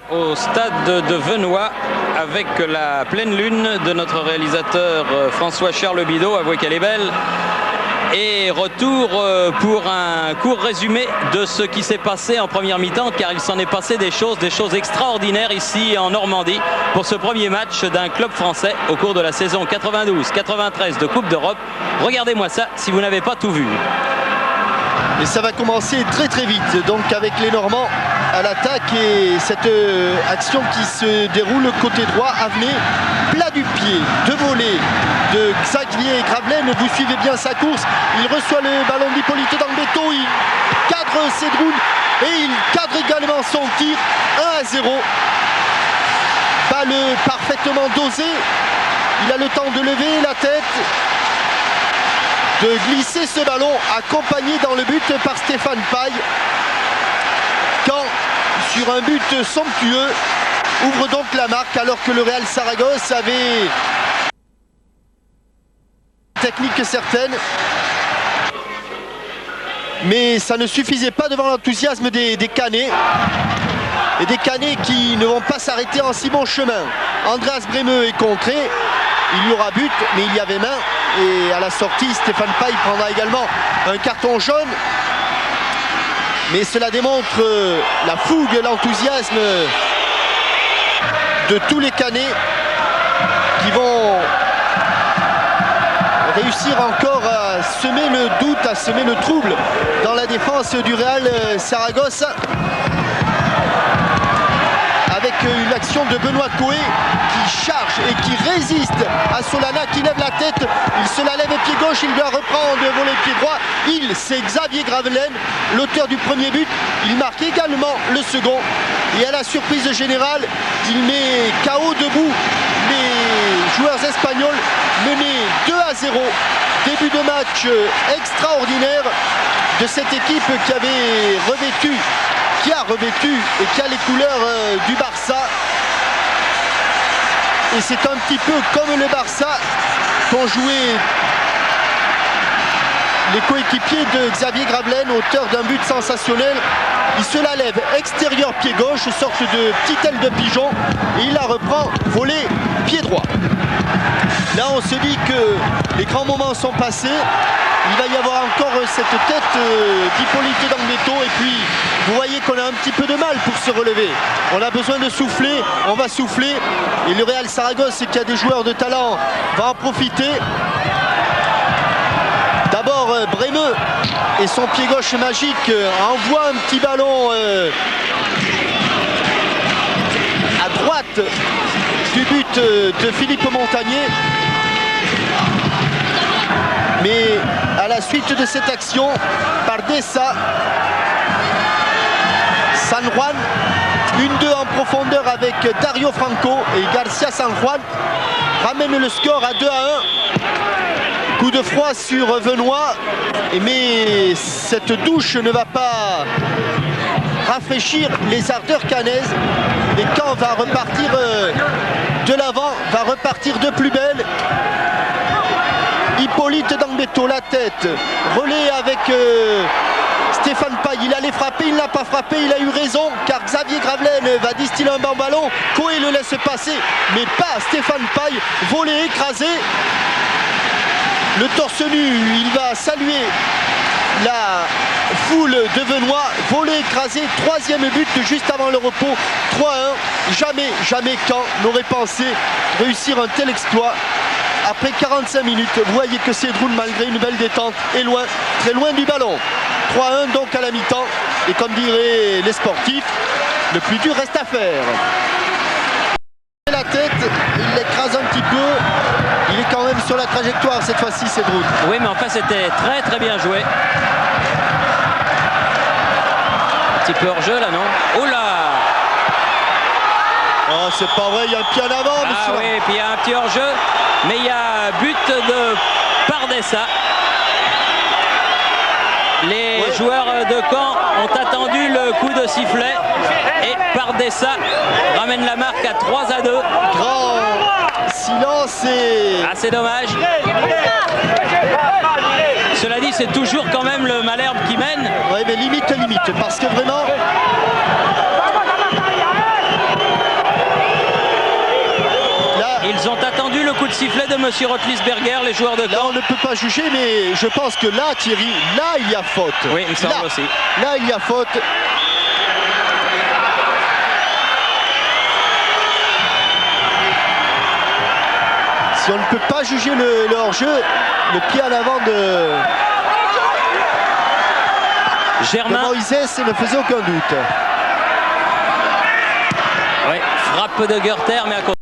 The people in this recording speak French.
Au stade de Venoy, avec la pleine lune de notre réalisateur François-Charles Bidot, avouez qu'elle est belle. Et retour pour un court résumé de ce qui s'est passé en première mi-temps, car il s'en est passé des choses extraordinaires ici en Normandie pour ce premier match d'un club français au cours de la saison 92-93 de Coupe d'Europe. Regardez-moi ça si vous n'avez pas tout vu. Et ça va commencer très très vite, donc avec les Normands à l'attaque et cette action qui se déroule côté droit, Avenay, plat du pied, de volée de Xavier Gravelaine, vous suivez bien sa course, il reçoit le ballon d'Hippolyte Dambetto, il cadre Cédroun et il cadre également son tir, 1-0. Balle parfaitement dosée, il a le temps de lever la tête, de glisser ce ballon accompagné dans le but par Stéphane Paille. Quand, sur un but somptueux, ouvre donc la marque alors que le Real Saragosse avait une technique certaine. Mais ça ne suffisait pas devant l'enthousiasme des Canets. Et des Canets qui ne vont pas s'arrêter en si bon chemin. Andreas Bremeux est contré. Il y aura but, mais il y avait main. Et à la sortie, Stéphane Paille prendra également un carton jaune. Mais cela démontre la fougue, l'enthousiasme de tous les Canets qui vont réussir encore à semer le doute, à semer le trouble dans la défense du Real Saragosse. Avec une action de Benoît Coé qui charge et qui résiste à Solana qui lève la tête, il se la lève pied gauche, il doit reprendre le volet pied droit, c'est Xavier Gravelaine, l'auteur du premier but, il marque également le second et à la surprise générale, il met KO debout les joueurs espagnols menés 2-0, début de match extraordinaire de cette équipe qui a revêtu et qui a les couleurs du Barça. Et c'est un petit peu comme le Barça qu'ont joué les coéquipiers de Xavier Gravelaine, auteur d'un but sensationnel. Il se la lève extérieur pied gauche, sorte de petite aile de pigeon, et il la reprend volet pied droit. Là on se dit que les grands moments sont passés. Il va y avoir encore cette tête d'Hippolyte Dambetto et puis vous voyez qu'on a un petit peu de mal pour se relever. On a besoin de souffler, on va souffler et le Real Saragosse qui a des joueurs de talent va en profiter. D'abord Bremeux et son pied gauche magique envoie un petit ballon à droite du but de Philippe Montagnier. Mais à la suite de cette action, Pardessa, San Juan, 1-2 en profondeur avec Dario Franco et Garcia San Juan ramène le score à 2-1. Coup de froid sur Venoy, mais cette douche ne va pas rafraîchir les ardeurs canaises. Et Caen va repartir de l'avant, va repartir de plus belle. Hippolyte Dambetto, la tête, relais avec Stéphane Paille, il allait frapper, il n'a pas frappé, il a eu raison car Xavier Gravelaine va distiller un bon ballon, Coé le laisse passer, mais pas Stéphane Paille, volé, écrasé. Le torse nu, il va saluer la foule de Venoy, volé écrasé, troisième but juste avant le repos, 3-1, jamais Caen n'aurait pensé réussir un tel exploit. Après 45 minutes, vous voyez que Cédroun, malgré une belle détente, est loin, très loin du ballon. 3-1 donc à la mi-temps. Et comme diraient les sportifs, le plus dur reste à faire. La tête, il l'écrase un petit peu. Il est quand même sur la trajectoire cette fois-ci, Cédroun. Oui, mais enfin c'était très bien joué. Un petit peu hors jeu là, non? Oula! Oh, c'est pas vrai, il y a un pied en avant, monsieur. Ah oui, puis il y a un petit hors jeu. Mais il y a but de Pardessa. Les joueurs de Caen ont attendu le coup de sifflet et Pardessa ramène la marque à 3-2. Grand silence et... Ah, c'est dommage. Cela dit, c'est toujours quand même le Malherbe qui mène. Oui, mais limite, parce que vraiment... sifflet de monsieur Rotlisberger, les joueurs de Là, Caen. on ne peut pas juger, mais je pense que là, Thierry, là, il y a faute. Oui, il me semble aussi. Là, il y a faute. Si on ne peut pas juger le hors-jeu, le pied à l'avant de Germain. Moïse ne faisait aucun doute. Oui, frappe de Gerter, mais à côté.